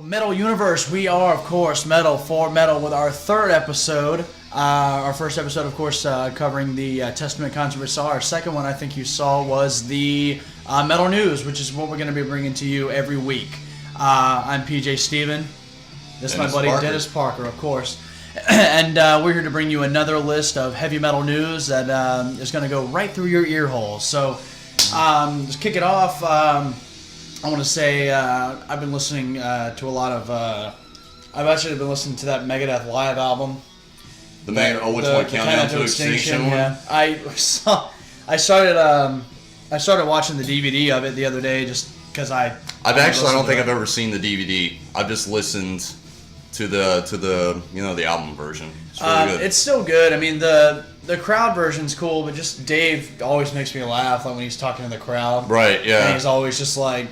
Metal Universe, we are, of course, Metal4Metal with our third episode. Our first episode, of course, covering the Testament concert we saw. Our second one, I think you saw, was the Metal News, which is what we're going to be bringing to you every week. I'm PJ Steven. This is my buddy Dennis Parker, of course. And we're here to bring you another list of heavy metal news that is going to go right through your ear holes. So, let's kick it off. I want to say I've been listening to a lot of... I've actually been listening to that Megadeth live album. Which one? Countdown to Extinction one? Yeah. I started watching the DVD of it the other day just because I don't think I've ever seen the DVD. I've just listened to the album version. It's really good. It's still good. I mean, the crowd version's cool, but just Dave always makes me laugh, like when he's talking to the crowd. Right, yeah. And he's always just like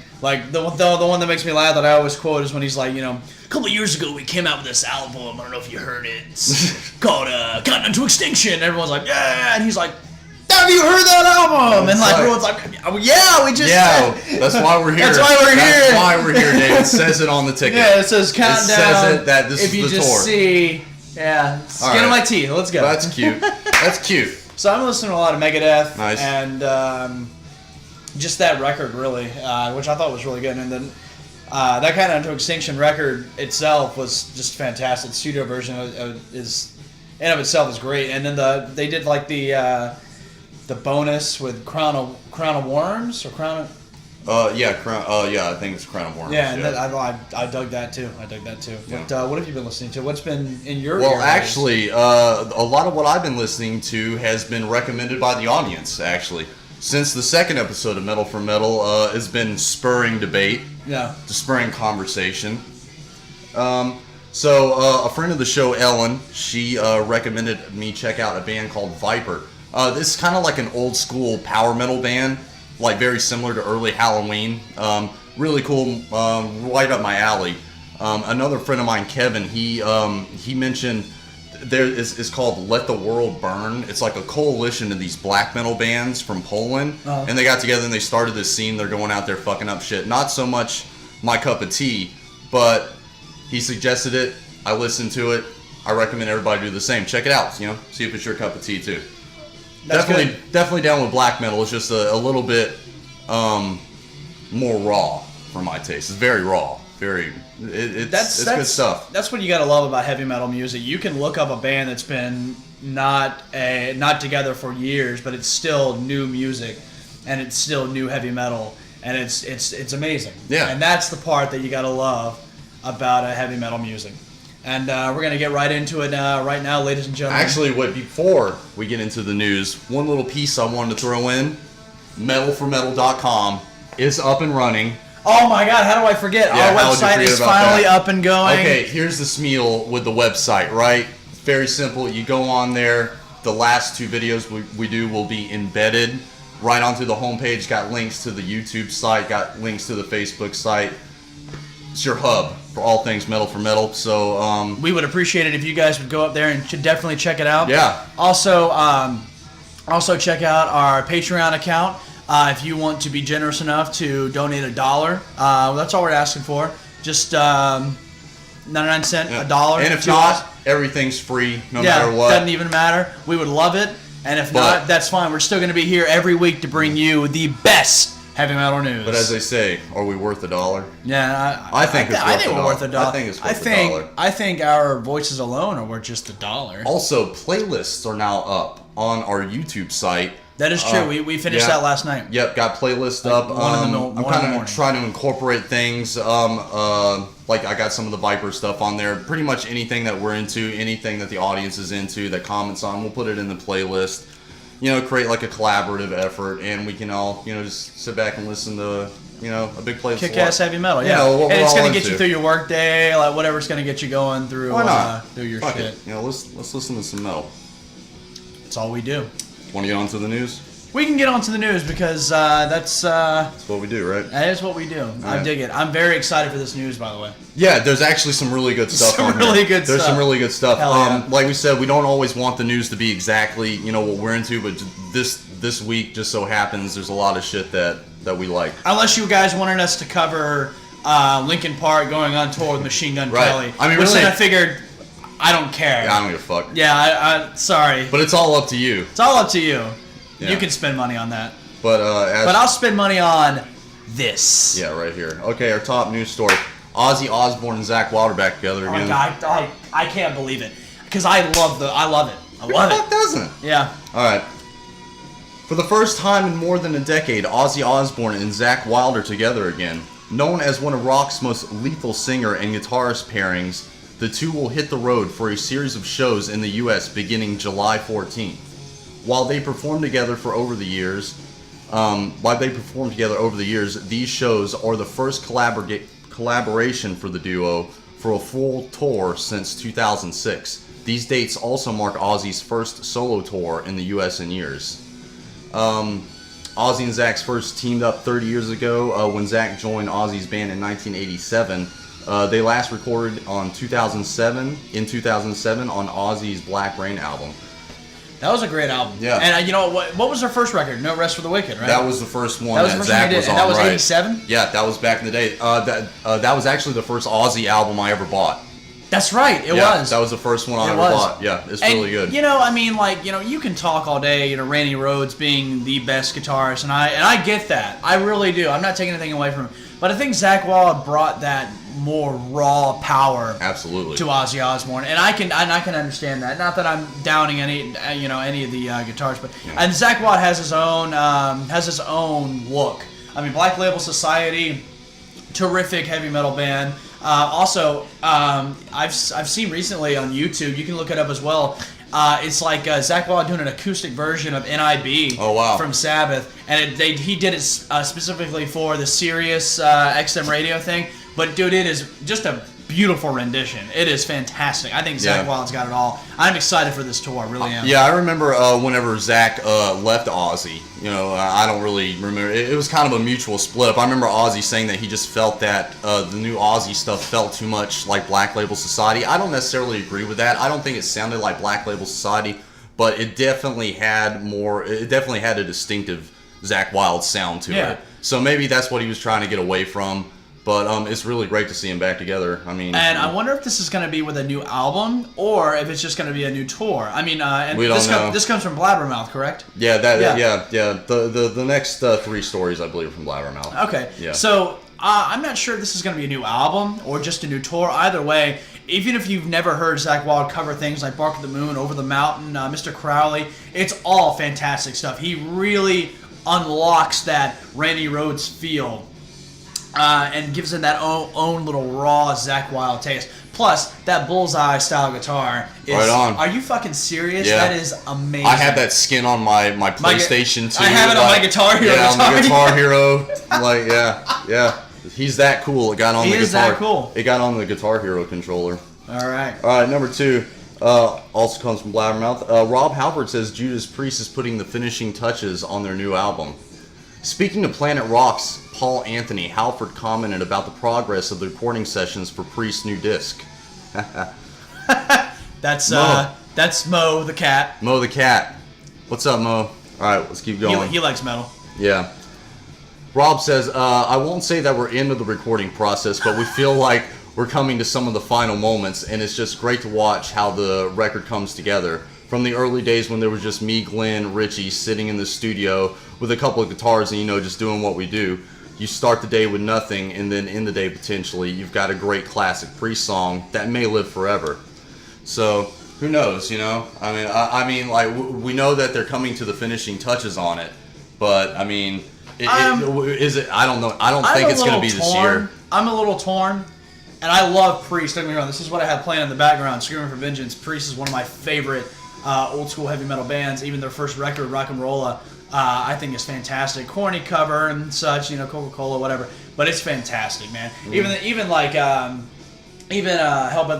the one that makes me laugh that I always quote is when he's like, a couple of years ago we came out with this album, I don't know if you heard it, it's called Countdown to Extinction. And everyone's like, yeah, and he's like, have you heard that album? And everyone's like, yeah, we just... Yeah, that's why we're here. That's why we're here. That's why we're here, Dave. It says it on the ticket. Yeah, it says Countdown. It says it that this is the tour. If you just see... Yeah, skin of my teeth. Let's go. That's cute. That's cute. So I'm listening to a lot of Megadeth. Nice. And just that record, really, which I thought was really good. And then that Countdown to Extinction record itself was just fantastic. The studio version is, in of itself, is great. And then they did like the bonus with Crown of Worms or Crown of... I think it's Crown of Worms. Yeah, and I dug that too. Yeah. What have you been listening to? What's been in your Well, ear actually, a lot of what I've been listening to has been recommended by the audience, actually. Since the second episode of Metal4Metal has been spurring debate, spurring conversation. So a friend of the show, Ellen, she recommended me check out a band called Viper. This is kind of like an old school power metal band, like very similar to early Halloween. Really cool, right up my alley. Another friend of mine, Kevin, he mentioned it's called Let the World Burn. It's like a coalition of these black metal bands from Poland, and they got together and they started this scene. They're going out there fucking up shit. Not so much my cup of tea, but he suggested it. I listened to it. I recommend everybody do the same. Check it out. See if it's your cup of tea too. Definitely down with black metal. It's just a little bit more raw for my taste. It's very raw. It's good stuff. That's what you gotta love about heavy metal music. You can look up a band that's been not together for years, but it's still new music, and it's still new heavy metal, and it's amazing. Yeah. And that's the part that you gotta love about heavy metal music. And we're going to get right into it right now, ladies and gentlemen. Actually, before we get into the news, one little piece I wanted to throw in. Metal4Metal.com is up and running. Oh my God, how do I forget? Yeah, our website is finally up and going. Okay, here's the spiel with the website, right? Very simple. You go on there. The last two videos we do will be embedded right onto the homepage. Got links to the YouTube site, got links to the Facebook site. It's your hub for all things Metal4Metal. So we would appreciate it if you guys would go up there and should definitely check it out. Yeah. Also check out our Patreon account if you want to be generous enough to donate $1. That's all we're asking for. Just 99 cents, $1. And if not, everything's free, no matter what. Doesn't even matter. We would love it. And if not, that's fine. We're still going to be here every week to bring you the best heavy metal news. But as they say, are we worth $1? Yeah, I think we're worth $1. I think it's worth $1. I think our voices alone are worth just $1. Also, playlists are now up on our YouTube site. That is true. We finished that last night. Yep, got playlists up. I'm kind of trying to incorporate things. Like I got some of the Viper stuff on there. Pretty much anything that we're into, anything that the audience is into, that comments on, we'll put it in the playlist. Create like a collaborative effort, and we can all, just sit back and listen to, a big playlist. Kick-ass heavy metal, yeah. And it's going to get you through your work day, like whatever's going to get you going through, through your Fuck shit. It. Let's listen to some metal. That's all we do. Want to get on to the news? We can get on to the news because that's what we do, right? That is what we do. I dig it. I'm very excited for this news, by the way. Yeah, there's actually some really good stuff on here. There's some really good stuff. Yeah. Like we said, we don't always want the news to be exactly, what we're into, but this week just so happens there's a lot of shit that we like. Unless you guys wanted us to cover Linkin Park going on tour with Machine Gun Right. Kelly. I mean, which really- then I figured, I don't care. Yeah, I don't give a fuck. Yeah, I sorry. But it's all up to you. It's all up to you. Yeah. You can spend money on that. But I'll spend money on this. Yeah, right here. Okay, our top news story. Ozzy Osbourne and Zakk Wylde are back together Oh again. my God, I can't believe it. Because I love it. I love Who the fuck it. doesn't? Yeah. Alright. For the first time in more than a decade, Ozzy Osbourne and Zakk Wylde are together again. Known as one of rock's most lethal singer and guitarist pairings, the two will hit the road for a series of shows in the US beginning July 14th. While they performed together over the years, these shows are the first collaboration for the duo for a full tour since 2006. These dates also mark Ozzy's first solo tour in the US in years. Ozzy and Zakk's first teamed up 30 years ago when Zakk joined Ozzy's band in 1987. They last recorded in 2007 on Ozzy's Black Rain album. That was a great album. Yeah. And you know what was their first record? No Rest for the Wicked, right? That was the first one That was the first one Zakk they did, was on, and that was right? 87? Yeah, that was back in the day. That was actually the first Ozzy album I ever bought. That's right. It Yeah, was. that was the first one I ever was. bought. Yeah, it's And, really good. You know, I mean, like, you know, you can talk all day, you know, Randy Rhoads being the best guitarist, and I get that. I really do. I'm not taking anything away from him. But I think Zakk Wylde brought that more raw power Absolutely. to Ozzy Osbourne, and I can understand that. Not that I'm downing any of the guitars, but and Zakk Wylde has his own look. I mean, Black Label Society, terrific heavy metal band. Also, I've seen recently on YouTube. You can look it up as well. It's like Zakk Wylde doing an acoustic version of NIB from Sabbath, and he did it specifically for the Sirius XM radio thing. But dude, it is just a beautiful rendition. It is fantastic. I think Zakk Wylde's got it all. I'm excited for this tour. I really am. Yeah, I remember whenever Zakk left Ozzy. You know, I don't really remember. It was kind of a mutual split up. I remember Ozzy saying that he just felt that the new Ozzy stuff felt too much like Black Label Society. I don't necessarily agree with that. I don't think it sounded like Black Label Society, but it definitely had more. It definitely had a distinctive Zakk Wylde sound to it. So maybe that's what he was trying to get away from. But it's really great to see them back together. I mean, and I wonder if this is going to be with a new album or if it's just going to be a new tour. I mean, and we don't know. This comes from Blabbermouth, correct? Yeah, The next three stories, I believe, are from Blabbermouth. Okay. Yeah. So I'm not sure if this is going to be a new album or just a new tour. Either way, even if you've never heard Zakk Wylde cover things like Bark of the Moon, Over the Mountain, Mr. Crowley, it's all fantastic stuff. He really unlocks that Randy Rhoads feel. And gives it that own little raw Zakk Wylde taste. Plus, that bullseye style guitar is... Right on. Are you fucking serious? Yeah. That is amazing. I have that skin on my PlayStation 2. I have it on my Guitar Hero Yeah, guitar. on the Guitar Hero. Like, yeah. He's that cool. It got on the guitar. He is that cool. It got on the Guitar Hero controller. All right. All right, number 2. Also comes from Blabbermouth. Rob Halford says Judas Priest is putting the finishing touches on their new album. Speaking to Planet Rock's Paul Anthony, Halford commented about the progress of the recording sessions for Priest's new disc. That's Mo the cat. Mo the cat. What's up, Mo? All right, let's keep going. He likes metal. Yeah. Rob says, I won't say that we're into the recording process, but we feel like we're coming to some of the final moments, and it's just great to watch how the record comes together. From the early days when there was just me, Glenn, Richie sitting in the studio with a couple of guitars and, just doing what we do. You start the day with nothing, and then in the day, potentially, you've got a great classic Priest song that may live forever. So, who knows, I mean, like, we know that they're coming to the finishing touches on it, but, I mean, is it, I don't know. I don't think it's going to be this year. I'm a little torn, and I love Priest. Don't get me wrong, this is what I have playing in the background, Screaming for Vengeance. Priest is one of my favorite old school heavy metal bands. Even their first record, Rock and Rolla, I think is fantastic. Corny cover and such, Coca-Cola, whatever. But it's fantastic, man. Even Hellbent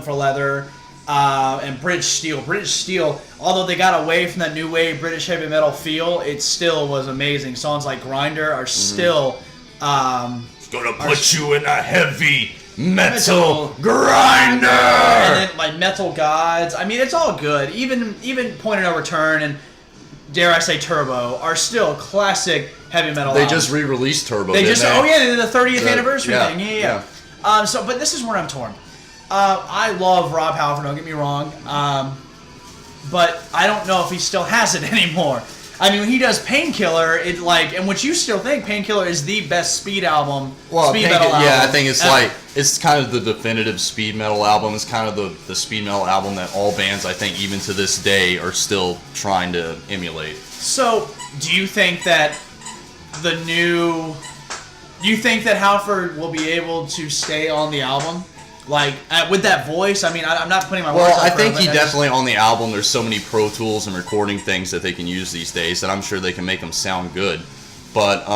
for Leather and British Steel. British Steel, although they got away from that new wave British heavy metal feel, it still was amazing. Songs like Grinder are still... it's gonna put you in a heavy metal grinder! And then my Metal Gods. I mean, it's all good. Even Point of No Return and, dare I say, Turbo are still classic heavy metal They albums. just re-released Turbo, They didn't just they? they did the 30th anniversary thing. Yeah. But this is where I'm torn. I love Rob Halford, don't get me wrong. But I don't know if he still has it anymore. I mean, when he does Painkiller, and what you still think Painkiller is the best speed album, speed metal album. Yeah, I think it's it's kind of the definitive speed metal album. It's kind of the speed metal album that all bands, I think, even to this day, are still trying to emulate. So, do you think that Halford will be able to stay on the album? Like, with that voice, I mean, I'm not putting my words out. Well, I think he definitely, on the album, there's so many Pro Tools and recording things that they can use these days that I'm sure they can make them sound good. But,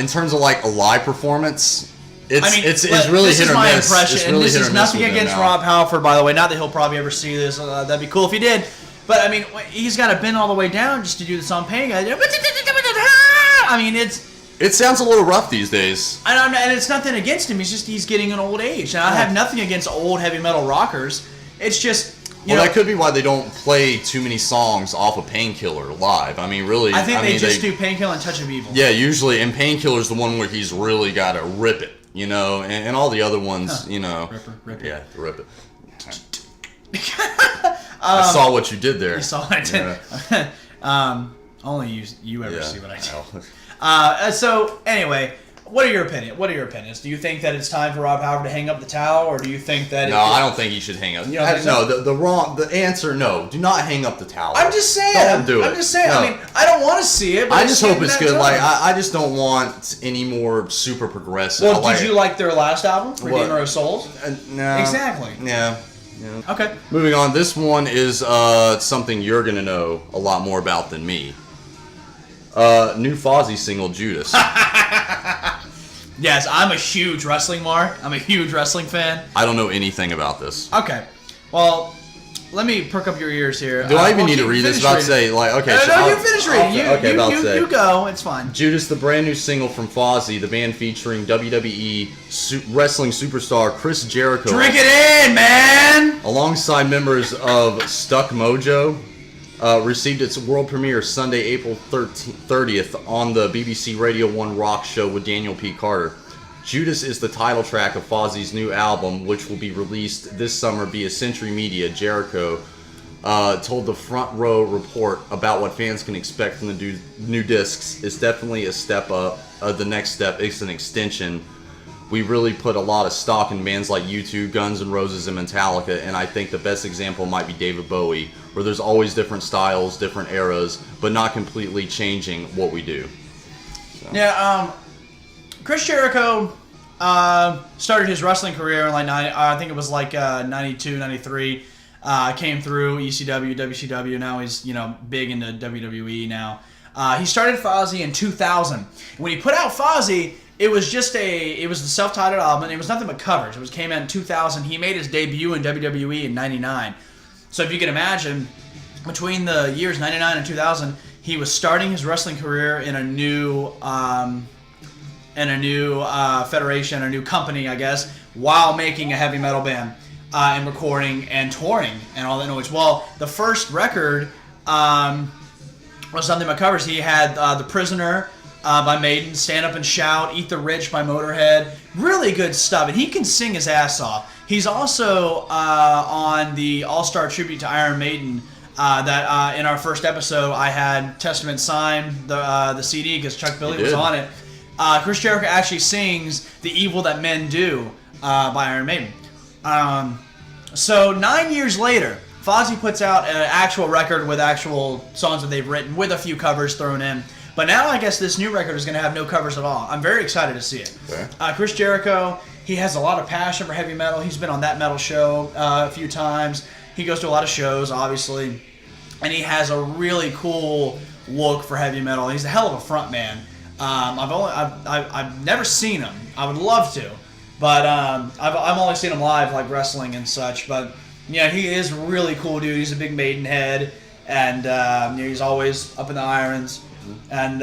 in terms of, like, a live performance, it's really hit or miss. This is my impression, and this is nothing against Rob Halford, by the way. Not that he'll probably ever see this. That'd be cool if he did. But, I mean, he's got to bend all the way down just to do the song Pain. I mean, It sounds a little rough these days. And it's nothing against him. He's getting an old age. And I have nothing against old heavy metal rockers. It's just, that could be why they don't play too many songs off of Painkiller live. I mean, really. I think they just do Painkiller and Touch of Evil. Yeah, usually. And Painkiller's the one where he's really got to rip it, and all the other ones, Rip it. Yeah, rip it. I saw what you did there. You saw what I did. Yeah. Only you ever see what I do. So, anyway, what are your opinions? Do you think that it's time for Rob Halford to hang up the towel, or do you think that... No, I don't think he should hang up. The answer, no. Do not hang up the towel. I'm just saying. Don't do it. I'm just saying. No. I mean, I don't want to see it, but I just hope it's good. Like, I just don't want any more super progressive. Well, did you like their last album, Redeemer of Souls? No. Exactly. Yeah. Okay. Moving on, this one is something you're going to know a lot more about than me. New Fozzy single, Judas. Yes, I'm a huge wrestling mark. I'm a huge wrestling fan. I don't know anything about this. Okay. Well, let me perk up your ears here. Do I even need to read this? About to say, like, okay. No, you finish reading. You go. It's fine. Judas, the brand new single from Fozzy, the band featuring WWE wrestling superstar Chris Jericho. Drink it in, man! Alongside members of Stuck Mojo. Received its world premiere Sunday, April 30th on the BBC Radio 1 Rock show with Daniel P. Carter. Judas is the title track of Fozzy's new album, which will be released this summer via Century Media. Jericho told the Front Row Report about what fans can expect from the new discs. It's definitely a step up. The next step is an extension. We really put a lot of stock in bands like U2, Guns N' Roses, and Metallica, and I think the best example might be David Bowie, where there's always different styles, different eras, but not completely changing what we do. So. Yeah, Chris Jericho started his wrestling career in I think it was 92, 93. Came through ECW, WCW. Now he's big into WWE now. He started Fozzy in 2000. When he put out Fozzy, it was the self-titled album, and it was nothing but covers. It came out in 2000. He made his debut in WWE in 99. So if you can imagine, between the years 99 and 2000, he was starting his wrestling career in a new federation, a new company, I guess, while making a heavy metal band and recording and touring and all that noise. Well, the first record was something but covers. He had The Prisoner by Maiden, Stand Up and Shout, Eat the Rich by Motorhead. Really good stuff, and he can sing his ass off. He's also on the All-Star Tribute to Iron Maiden that in our first episode I had Testament sign the CD because Chuck Billy was on it. Chris Jericho actually sings The Evil That Men Do by Iron Maiden. So 9 years later, Fozzy puts out an actual record with actual songs that they've written with a few covers thrown in. But now I guess this new record is going to have no covers at all. I'm very excited to see it. Okay. Chris Jericho, he has a lot of passion for heavy metal. He's been on That Metal show a few times. He goes to a lot of shows, obviously. And he has a really cool look for heavy metal. He's a hell of a front man. I've never seen him. I would love to. But I've only seen him live, like wrestling and such. But yeah, he is a really cool dude. He's a big Maiden head. And he's always up in the irons. And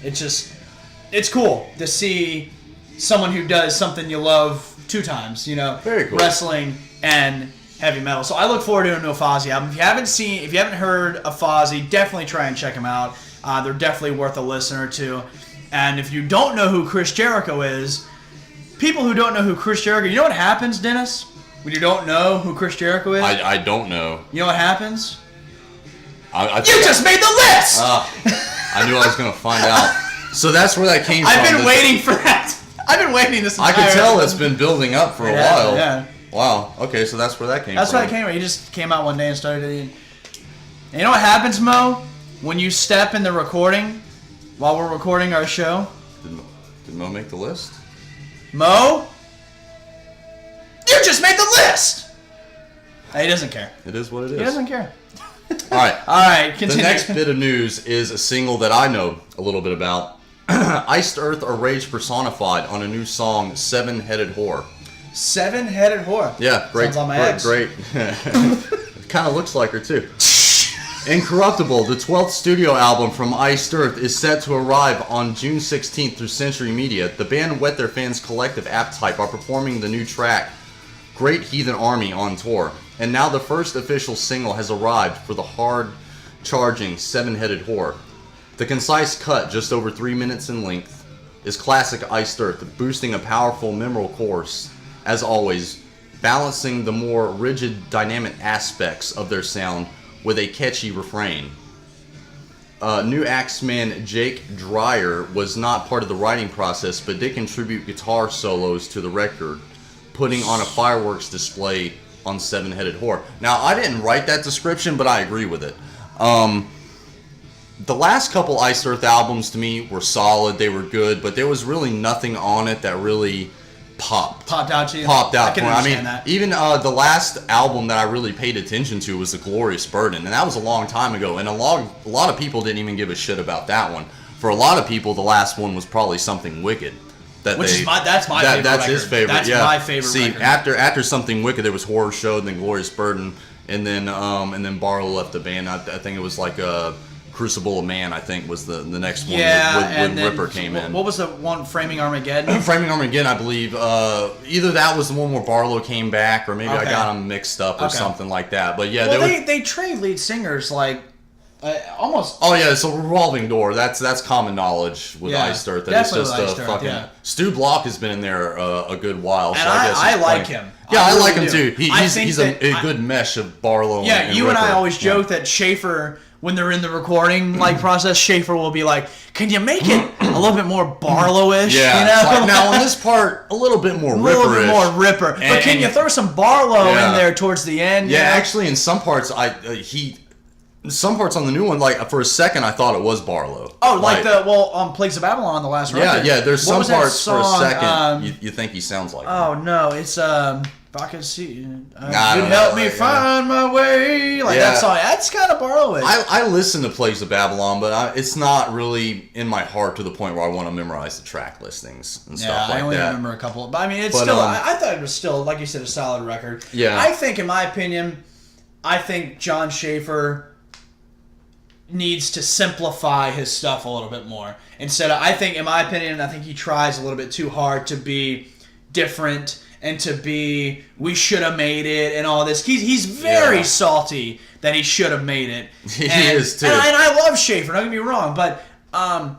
it's cool to see someone who does something you love two times, Very cool. Wrestling and heavy metal. So I look forward to a new Fozzy album. If you haven't heard of Fozzy, definitely try and check them out. They're definitely worth a listen or two. And if you don't know who Chris Jericho is, people who don't know who Chris Jericho, you know what happens, Dennis? When you don't know who Chris Jericho is? I don't know. You know what happens? I You just made the list! I knew I was going to find out. So that's where that came from. I've been waiting for that. I've been waiting this entire I can tell it's been building up for a while. Yeah. Wow. Okay, so that's where that came from. That's where it came from. He just came out one day and started it. And you know what happens, Mo? When you step in the recording, while we're recording our show. Did Mo make the list? Mo? You just made the list! He doesn't care. It is what it is. He doesn't care. Alright, continue. The next bit of news is a single that I know a little bit about. Iced Earth are rage personified on a new song, Seven-Headed Whore. Seven-Headed Whore? Yeah, great. Sounds like my ex. Great. Kind of looks like her, too. Incorruptible, the 12th studio album from Iced Earth, is set to arrive on June 16th through Century Media. The band Wet Their Fans' collective appetite are performing the new track, Great Heathen Army, on tour. And now the first official single has arrived for the hard-charging Seven-Headed Whore. The concise cut, just over 3 minutes in length, is classic Iced Earth, boosting a powerful, memorable chorus, as always, balancing the more rigid, dynamic aspects of their sound with a catchy refrain. New Axeman Jake Dreyer was not part of the writing process, but did contribute guitar solos to the record, putting on a fireworks display on Seven-Headed Whore. Now, I didn't write that description, but I agree with it. The last couple Iced Earth albums to me were solid, they were good, but there was really nothing on it that really popped out to you? Popped out. I can understand that. Even the last album that I really paid attention to was The Glorious Burden, and that was a long time ago, and a lot of people didn't even give a shit about that one. For a lot of people, the last one was probably Something Wicked. That's my favorite That's record. his favorite, That's my favorite See, record. after Something Wicked, there was Horror Show, then Glorious Burden, and then Barlow left the band. I think it was like Crucible of Man, I think, was the next one when Ripper came in. What was the one, Framing Armageddon? Framing Armageddon, I believe. Either that was the one where Barlow came back, or maybe I got them mixed up or something like that. But yeah, they trade lead singers like almost. Oh yeah, it's a revolving door. That's common knowledge with Iced Earth. That it's just a fucking. Stu Block has been in there a good while. So and I guess I like him. Yeah, I like him do. too. He's a good mesh of Barlow. Yeah, and you Ripper. and I always joke that Schaefer, when they're in the recording process, Schaefer will be like, "Can you make it a little bit more Barlow-ish?" Yeah. You know? Like, now on this part, a little bit more Ripper-ish. A little bit more Ripper. But can you throw some Barlow in there towards the end? Yeah, actually, in some parts, some parts on the new one, like for a second, I thought it was Barlow. Oh, on Plagues of Babylon, the last record. Yeah. There's some parts for a second you think he sounds like. Oh no, it's I can see you help me find my way. That song. That's kind of Barlow-ish. I listen to Plagues of Babylon, but it's not really in my heart to the point where I want to memorize the track listings and stuff like that. I only remember a couple. But I mean, it's still. I thought it was still, like you said, a solid record. Yeah. I think, in my opinion, John Schaefer needs to simplify his stuff a little bit more. Instead of, in my opinion, I think he tries a little bit too hard to be different and to be, we should have made it and all this. He's very salty that he should have made it. He is too. And I love Schaefer, don't get me wrong, but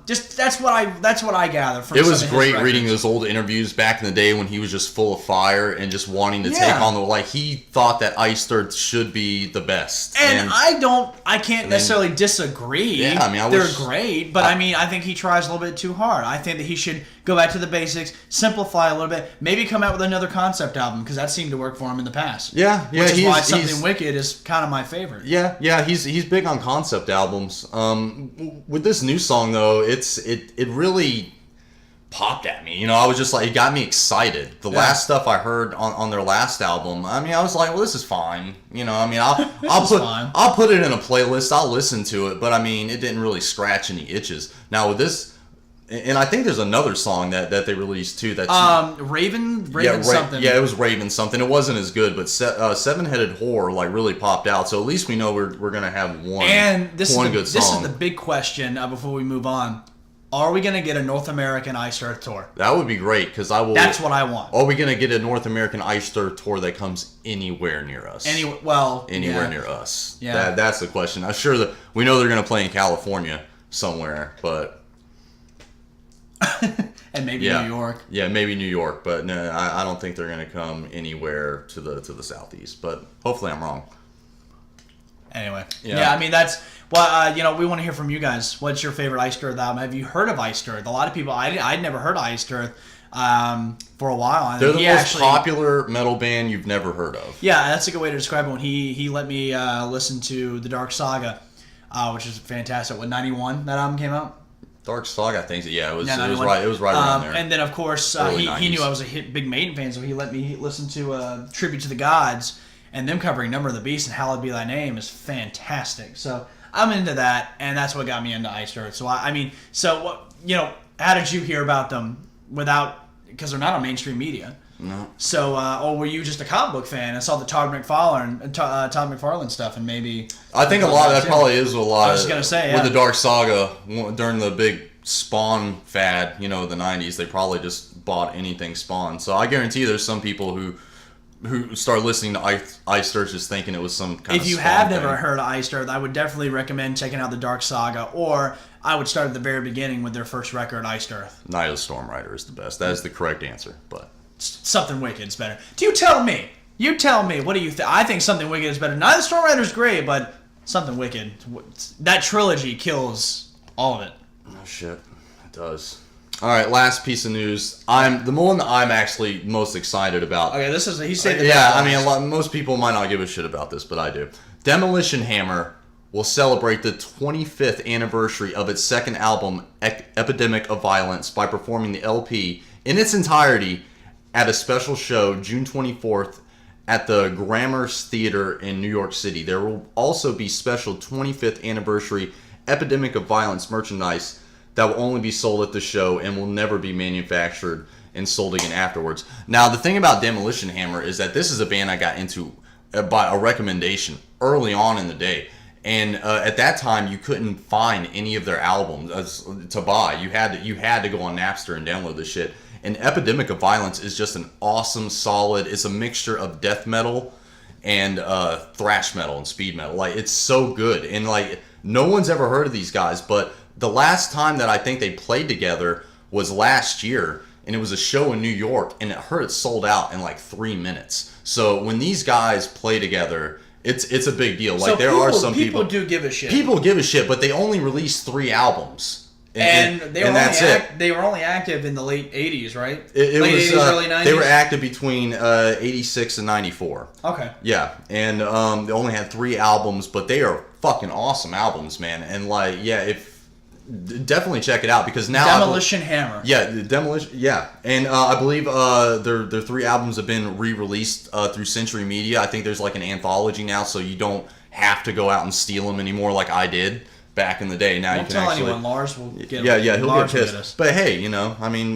just that's what I gather from. It was some of his great records. reading those old interviews back in the day when he was just full of fire and just wanting to take on he thought that Iced Earth should be the best. And I can't necessarily disagree. Yeah, I mean, they're great, but I think he tries a little bit too hard. I think that he should go back to the basics, simplify a little bit, maybe come out with another concept album, because that seemed to work for him in the past. Yeah, which is why Something Wicked is kind of my favorite. Yeah, he's big on concept albums. With this new song though, it really popped at me. I was just like, it got me excited. The last stuff I heard on their last album, I was like, well, this is fine. I'll put it in a playlist. I'll listen to it, but it didn't really scratch any itches. Now with this. And I think there's another song that they released too. That's Raven something. Yeah, it was Raven something. It wasn't as good, but Seven-Headed Whore really popped out. So at least we know we're gonna have one. And this is the big question before we move on. Are we gonna get a North American Iced Earth tour? That would be great because I will. That's what I want. Are we gonna get a North American Iced Earth tour that comes anywhere near us? Anywhere near us. Yeah, that's the question. I'm sure that we know they're gonna play in California somewhere, but. And maybe New York. Yeah, maybe New York, but no, I don't think they're going to come anywhere to the southeast. But hopefully I'm wrong. Anyway, I mean that's we want to hear from you guys. What's your favorite Iced Earth album? Have you heard of Iced Earth? A lot of people, I'd never heard of Iced Earth for a while. They're the most popular metal band you've never heard of. Yeah, that's a good way to describe it. When he let me listen to The Dark Saga, which is fantastic. What, 91 that album came out? Dark Saga, I think. Yeah, it was right around there. And then of course he knew I was a big Maiden fan, so he let me listen to Tribute to the Gods, and them covering Number of the Beast and Hallowed Be Thy Name is fantastic. So I'm into that, and that's what got me into Iced Earth. So how did you hear about them because they're not on mainstream media? No. So, or were you just a comic book fan and saw the Todd McFarlane stuff, and maybe? I think a lot of that probably is a lot. I was gonna say with the Dark Saga during the big Spawn fad, the '90s, they probably just bought anything Spawn. So I guarantee there's some people who start listening to Iced Earth just thinking it was some kind of. If you have never heard of Iced Earth, I would definitely recommend checking out the Dark Saga, or I would start at the very beginning with their first record, Iced Earth. Night of the Storm Rider is the best. That is the correct answer, but. Something Wicked is better. You tell me. What do you think? I think Something Wicked is better. Night of the Storm Rider is great, but Something Wicked, that trilogy kills all of it. Oh shit, it does. All right, last piece of news. The one that I'm actually most excited about. Okay, he's saying. Most people might not give a shit about this, but I do. Demolition Hammer will celebrate the 25th anniversary of its second album, Epidemic of Violence, by performing the LP in its entirety at a special show June 24th at the Grammars Theater in New York City. There will also be special 25th anniversary Epidemic of Violence merchandise that will only be sold at the show and will never be manufactured and sold again afterwards. Now, the thing about Demolition Hammer is that this is a band I got into by a recommendation early on in the day. And at that time, you couldn't find any of their albums to buy. You had to go on Napster and download this shit. And Epidemic of Violence is just an awesome, solid. It's a mixture of death metal and thrash metal and speed metal. Like, it's so good. And no one's ever heard of these guys. But the last time that I think they played together was last year, and it was a show in New York, and it sold out in 3 minutes. So when these guys play together, it's a big deal. Like, there are some people do give a shit. People give a shit, but they only released 3 albums. And they were only active in the late 80s, right? Late 80s, early 90s? They were active between 86 and 94. Okay. Yeah, and they only had 3 albums, but they are fucking awesome albums, man. And definitely check it out, because now Demolition Hammer. Yeah, Demolition. Yeah, and I believe their 3 albums have been re-released through Century Media. I think there's an anthology now, so you don't have to go out and steal them anymore like I did back in the day. Now you can actually. Anyone. Lars will get. Yeah, he'll get pissed. But hey,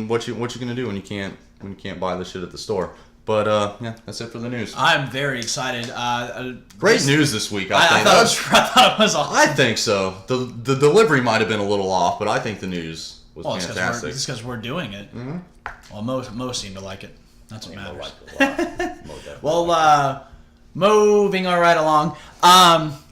what you gonna do when you can't buy the shit at the store? But that's it for the news. I'm very excited. Great news this week. I thought it was awesome. I think so. The delivery might have been a little off, but I think the news was fantastic. It's because we're doing it. Mm-hmm. Well, most seem to like it. That's what matters. Well, moving right along.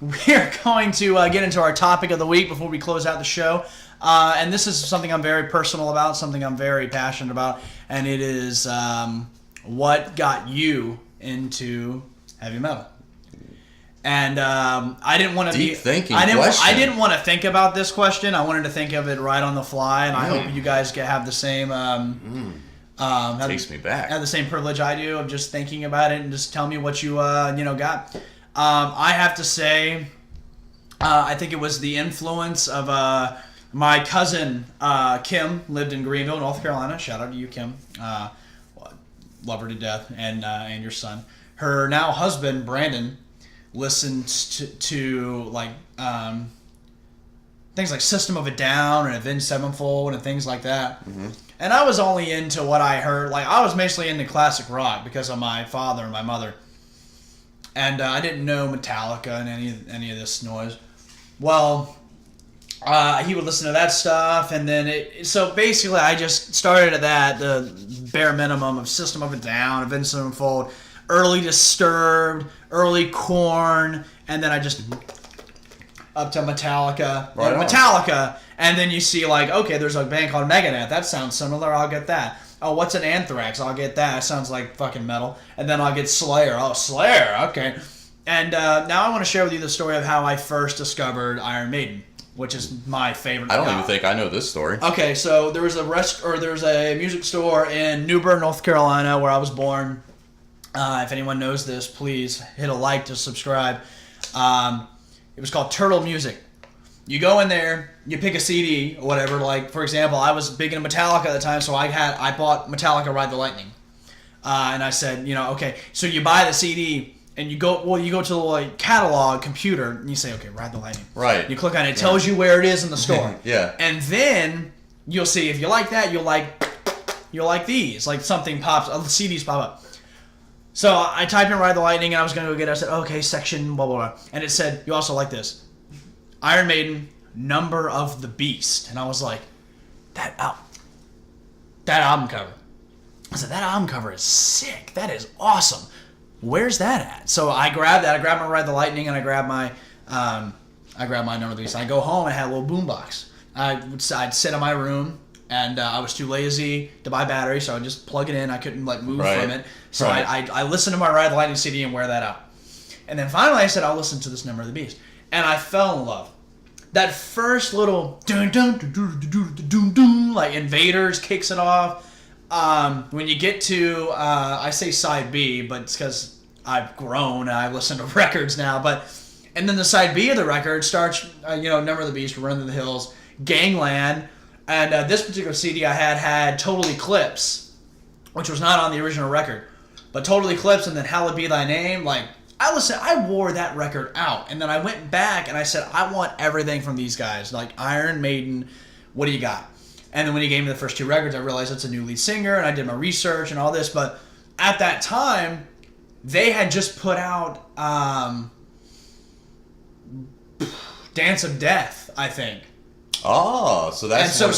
We're going to get into our topic of the week before we close out the show. And this is something I'm very personal about, something I'm very passionate about, and it is what got you into heavy metal. And I didn't want to deep thinking. I didn't want to think about this question. I wanted to think of it right on the fly, and I hope you guys have the same. Takes me back. Have the same privilege I do of just thinking about it and just tell me what you got. I have to say, I think it was the influence of my cousin Kim, lived in Greenville, North Carolina. Shout out to you, Kim. Love her to death, and your son. Her now husband Brandon listened to things like System of a Down and Avenged Sevenfold and things like that. Mm-hmm. And I was only into what I heard. I was mostly into classic rock because of my father and my mother. And I didn't know Metallica and any of this noise. Well, he would listen to that stuff, and then so basically I just started at that, the bare minimum of System of a Down, Avenged Sevenfold, early Disturbed, early Korn, and then I just up to Metallica, Right on. Metallica, and then you see like, okay, there's a band called Megadeth. That sounds similar. I'll get that. Oh, what's an Anthrax? I'll get that. That sounds like fucking metal. And then I'll get Slayer. Oh, Slayer. Okay. And now I want to share with you the story of how I first discovered Iron Maiden, which is my favorite. I don't even think I know this story. Okay, so there was a music store in New Bern, North Carolina, where I was born. If anyone knows this, please hit a like to subscribe. It was called Turtle Music. You go in there, you pick a CD or whatever. Like, for example, I was big into Metallica at the time, so I bought Metallica Ride the Lightning. And I said, okay, so you buy the CD and you go to the like, catalog computer and you say, okay, Ride the Lightning. Right. You click on it, it tells you where it is in the store. Yeah. And then you'll see if you like that, you'll like these. Like something pops, the CDs pop up. So I typed in Ride the Lightning and I was going to go get it. I said, okay, section, blah, blah, blah. And it said, you also like this. Iron Maiden, Number of the Beast. And I was like, that album cover. I said, that album cover is sick. That is awesome. Where's that at? So I grabbed that. I grabbed my Ride the Lightning and I grabbed my Number of the Beast. I go home and I had a little boombox. I'd sit in my room and I was too lazy to buy batteries, so I would just plug it in. I couldn't move from it. So I listened to my Ride the Lightning CD and wear that out. And then finally I said, I'll listen to this Number of the Beast. And I fell in love. That first little dun dun dun dun dun dun dun, like Invaders kicks it off. When you get to I say side B, but it's because I've grown and I listen to records now. And then the side B of the record starts, Number of the Beast, Run to the Hills, Gangland, and this particular CD I had Total Eclipse, which was not on the original record, but Total Eclipse, and then Hallowed Be Thy Name, like. I wore that record out, and then I went back and I said, I want everything from these guys, like Iron Maiden, what do you got? And then when he gave me the first two records, I realized it's a new lead singer, and I did my research and all this, but at that time, they had just put out Dance of Death, I think. Oh, so that's... And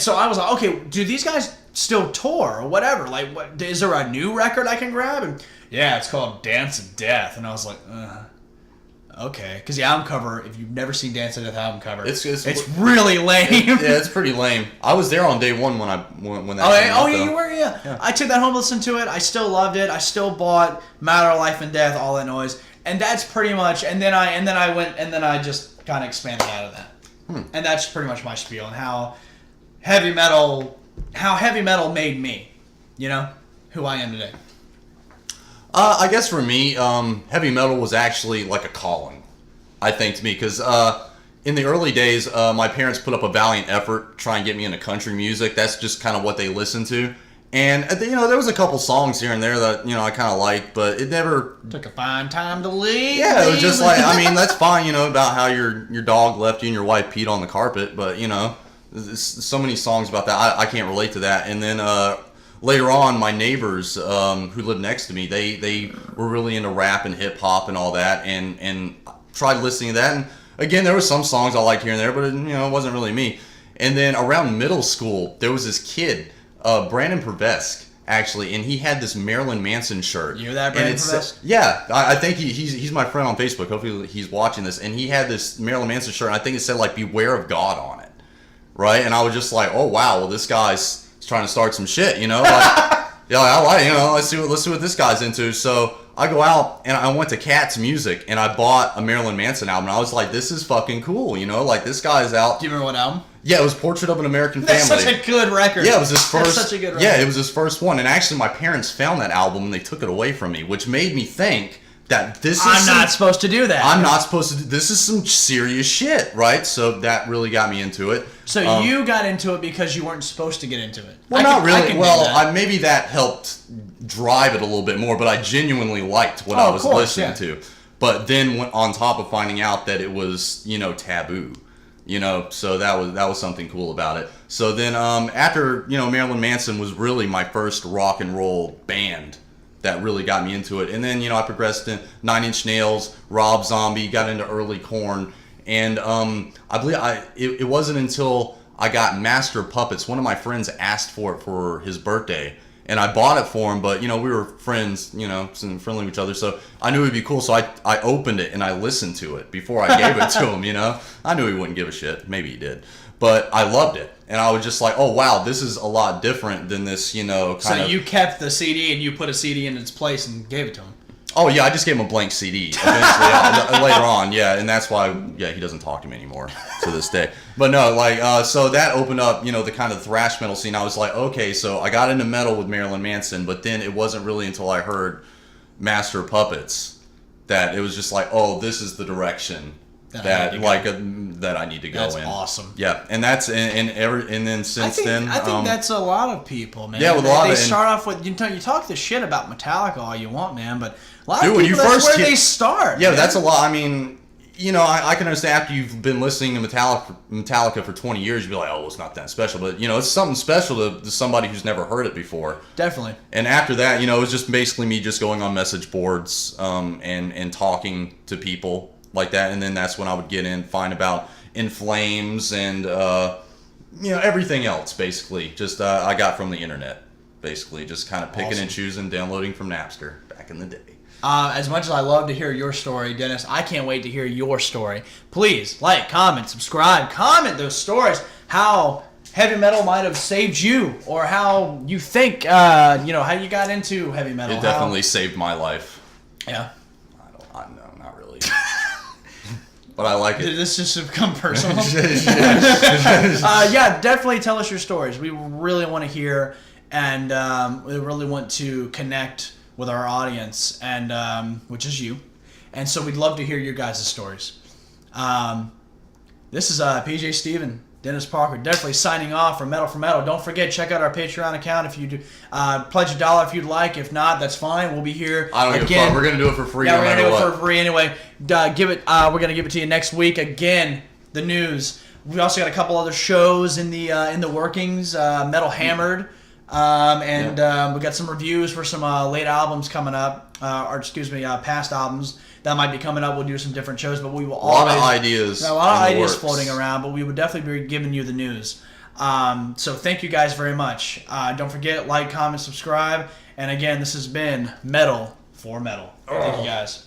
so I was like, okay, do these guys still tour or whatever? Like, is there a new record I can grab? And yeah, it's called Dance of Death. And I was like, okay. Because the album cover, if you've never seen Dance of Death album cover, it's really lame. It's pretty lame. I was there on day one when that came out, yeah, you were, yeah. I took that home, listened to it. I still loved it. I still bought Matter of Life and Death, All That Noise. And that's pretty much, and then I just kind of expanded out of that. And that's pretty much my spiel and how heavy metal made me, who I am today. I guess for me, heavy metal was actually like a calling, I think, to me, because in the early days, my parents put up a valiant effort to try and get me into country music. That's just kind of what they listened to. And, there was a couple songs here and there that, I kind of liked, but it never... Took a fine time to leave. Yeah, it was just like, that's fine, about how your dog left you and your wife peed on the carpet, but, there's so many songs about that. I can't relate to that. And then later on, my neighbors who lived next to me, they were really into rap and hip-hop and all that, and tried listening to that. And, again, there were some songs I liked here and there, but, it wasn't really me. And then around middle school, there was this kid... Brandon Pervesk, actually, and he had this Marilyn Manson shirt. You know that, Brandon Pervesk? Yeah, I think he's my friend on Facebook. Hopefully he's watching this. And he had this Marilyn Manson shirt, and I think it said, like, Beware of God on it, right? And I was just like, oh, wow, well, this guy's trying to start some shit, Like, let's see what this guy's into. So I go out, and I went to Cat's Music, and I bought a Marilyn Manson album, and I was like, this is fucking cool, Like, this guy's out. Do you remember what album? Yeah, it was Portrait of an American Family. That's such a good record. Yeah, it was his first. That's such a good record. Yeah, it was his first one. And actually, my parents found that album and they took it away from me, which made me think that I'm not supposed to do that. I'm not supposed to do this. Is some serious shit, right? So that really got me into it. So you got into it because you weren't supposed to get into it. Well, not really. Well, maybe that helped drive it a little bit more, but I genuinely liked what I was listening to. But then on top of finding out that it was, taboo. So that was something cool about it. So then after, Marilyn Manson was really my first rock and roll band that really got me into it. And then, I progressed in 9 Inch Nails, Rob Zombie, got into early Korn. And I believe it wasn't until I got Master of Puppets. One of my friends asked for it for his birthday. and I bought it for him. But we were friends, and friendly with each other, so I knew it'd be cool. So I opened it and I listened to it before I gave it to him. I knew he wouldn't give a shit. Maybe he did, but I loved it, and I was just like, oh wow, this is a lot different than this. So you kept the CD and you put a CD in its place and gave it to him. Oh yeah, I just gave him a blank CD eventually later on. Yeah, and that's why he doesn't talk to me anymore to this day. But no, so that opened up the kind of thrash metal scene. I was like, okay, so I got into metal with Marilyn Manson, but then it wasn't really until I heard Master of Puppets that it was just like, oh, this is the direction that I need to go in. That's awesome. Yeah, and that's and then since then, I think that's a lot of people, man. Yeah, with a lot of they start off with you talk the shit about Metallica all you want, man, but a lot of when people, that's where they start. Yeah, man. that's a lot. I mean, I can understand after you've been listening to Metallica for 20 years, you'd be like, oh, well, it's not that special. But, it's something special to somebody who's never heard it before. Definitely. And after that, it was just basically me just going on message boards and talking to people like that. And then that's when I would find about In Flames and, everything else, basically. Just I got from the internet, basically. Just kind of picking and choosing, downloading from Napster back in the day. As much as I love to hear your story, Dennis, I can't wait to hear your story. Please like, comment, subscribe, comment those stories. How heavy metal might have saved you, or how you think, how you got into heavy metal. It definitely saved my life. Yeah. No, not really. But I like it. Did this just become personal? Yeah, definitely tell us your stories. We really want to hear, and we really want to connect with our audience, and which is you, and so we'd love to hear your guys' stories. This is PJ Steven, Dennis Parker, definitely signing off from Metal4Metal. Don't forget, check out our Patreon account if you do. Pledge $1 if you'd like. If not, that's fine. We'll be here. I don't give a fuck. We're gonna do it for free. Yeah, no we're gonna matter do it what. for free anyway. We're gonna give it to you next week. Again, the news. We also got a couple other shows in the workings. Metal Hammered. We got some reviews for some late albums coming up, past albums that might be coming up. We'll do some different shows, but we will a lot of ideas floating around, but we would definitely be giving you the news. So thank you guys very much. Don't forget, like, comment, subscribe, and again, this has been Metal4Metal. Thank you guys.